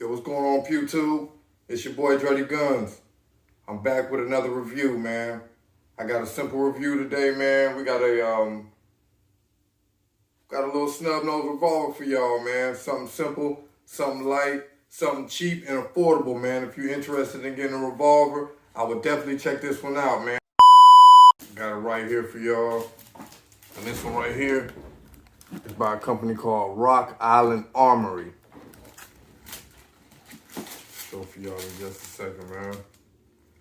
Yo, what's going on, YouTube? It's your boy, Dirty Guns. I'm back with another review, man. I got a simple review today, man. We got a little snub nose revolver for y'all, man. Something simple, something light, something cheap and affordable, man. If you're interested in getting a revolver, I would definitely check this one out, man. Got it right here for y'all. And this one right here is by a company called Rock Island Armory. Show for y'all in just a second, man.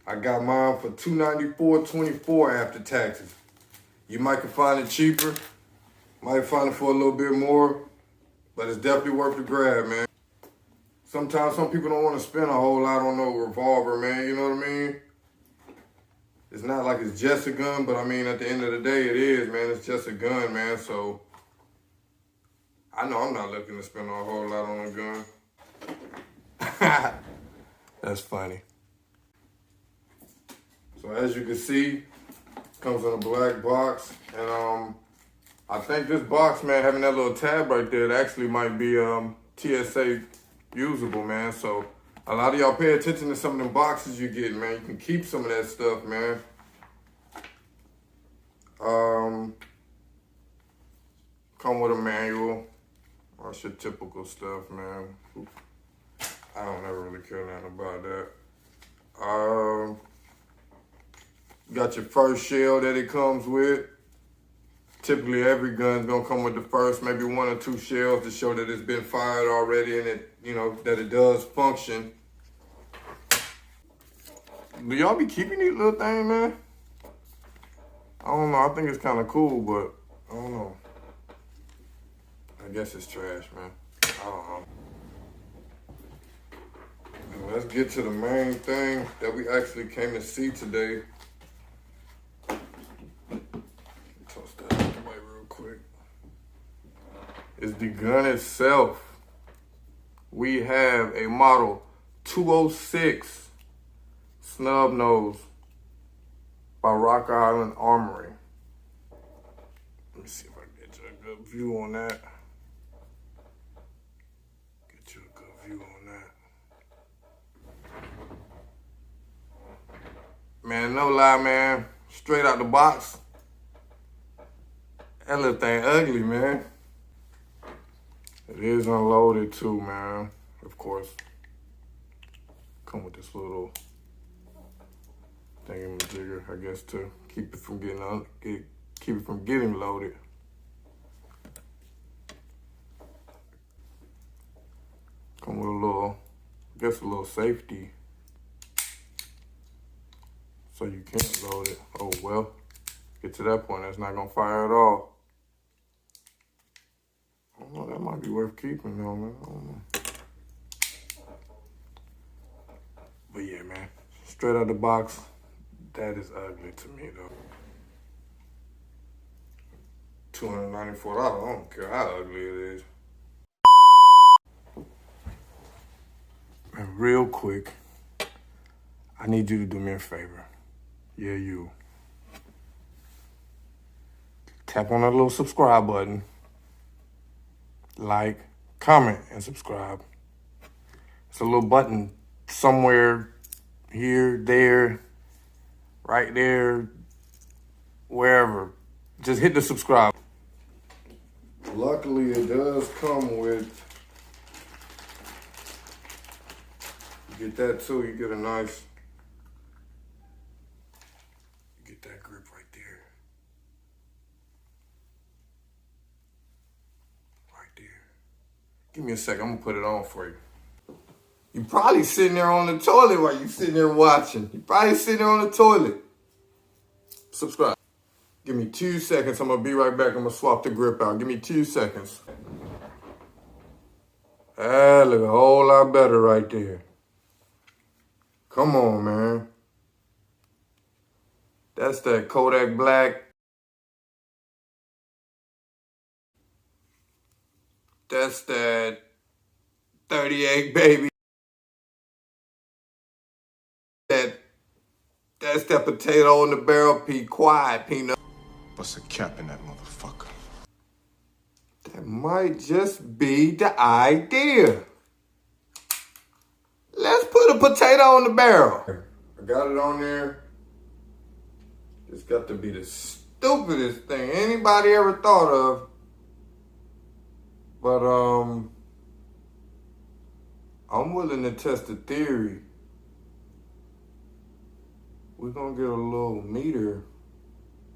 I got mine for $294.24 after taxes. You might can find it cheaper, might find it for a little bit more, but it's definitely worth the grab, man. Sometimes some people don't want to spend a whole lot on no revolver, man, you know what I mean? It's not like it's just a gun, but I mean, at the end of the day, it is, man. It's just a gun, man, so I know I'm not looking to spend a whole lot on a gun. That's funny. So as you can see, it comes in a black box, and I think this box, man, having that little tab right there, it actually might be TSA usable, man. So a lot of y'all pay attention to some of them boxes you get, man. You can keep some of that stuff, man. Come with a manual. That's your typical stuff, man. I don't ever really care nothing about that. Got your first shell that it comes with. Typically every gun's gonna come with the first, maybe 1 or 2 shells to show that it's been fired already and it, you know, that it does function. Do y'all be keeping these little things, man? I don't know, I think it's kind of cool, but I don't know. I guess it's trash, man. I don't know. And let's get to the main thing that we actually came to see today. Toss that out the way real quick. Is the gun itself. We have a model 206 Snub Nose by Rock Island Armory. Let me see if I can get you a good view on that. Get you a good view on that. Man, no lie, man. Straight out the box. That little thing ugly, man. It is unloaded too, man. Of course. Come with this little thingamajigger, I guess, to keep it from getting loaded. Come with a little, I guess, a little safety, so you can't load it. Oh well, get to that point, that's not gonna fire at all. I don't know, that might be worth keeping though, man. I don't know. But yeah, man, straight out the box, that is ugly to me though. $294, I don't care how ugly it is. And real quick, I need you to do me a favor. Yeah, you. Tap on that little subscribe button. Like, comment, and subscribe. It's a little button somewhere here, there, right there, wherever. Just hit the subscribe. Luckily, it does come with, you get that too, you get a nice, you get that grip right there. Right there. Give me a second, I'm gonna put it on for you. You're probably sitting there on the toilet while you're sitting there watching. You're probably sitting there on the toilet. Subscribe. Give me 2 seconds, I'm gonna be right back. I'm gonna swap the grip out. Give me 2 seconds. Ah, look a whole lot better right there. Come on, man. That's that Kodak Black. That's that 38, baby. That's that potato in the barrel, quiet, peanut. Bust a cap in that motherfucker. That might just be the idea. right on the barrel. I got it on there. It's got to be the stupidest thing anybody ever thought of. But I'm willing to test the theory. We're gonna get a little meter,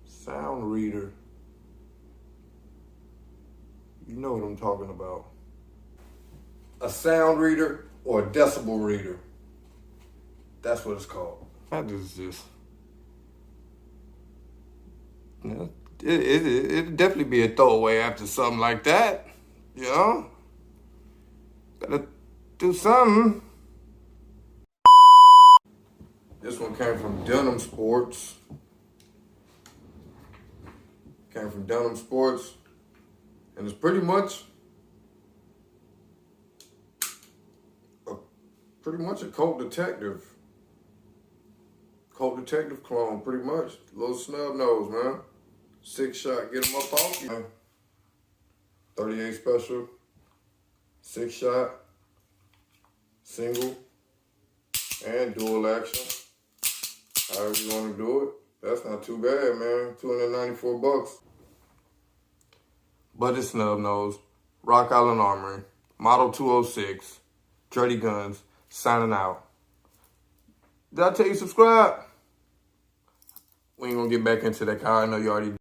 sound reader. You know what I'm talking about. A sound reader or a decibel reader. That's what it's called. That is just, you know, it'd definitely be a throwaway after something like that. You know? Gotta do something. This one came from Denim Sports. And it's pretty much a cult detective. Cult detective clone, pretty much. Little snub nose, man. 6-shot, get him up off you. 38 special, 6-shot, single, and dual action. However you want to do it. That's not too bad, man. $294. Budget snub nose, Rock Island Armory, Model 206, Dirty Guns, signing out. Did I tell you subscribe? We ain't gonna get back into that, Kyle. I know you already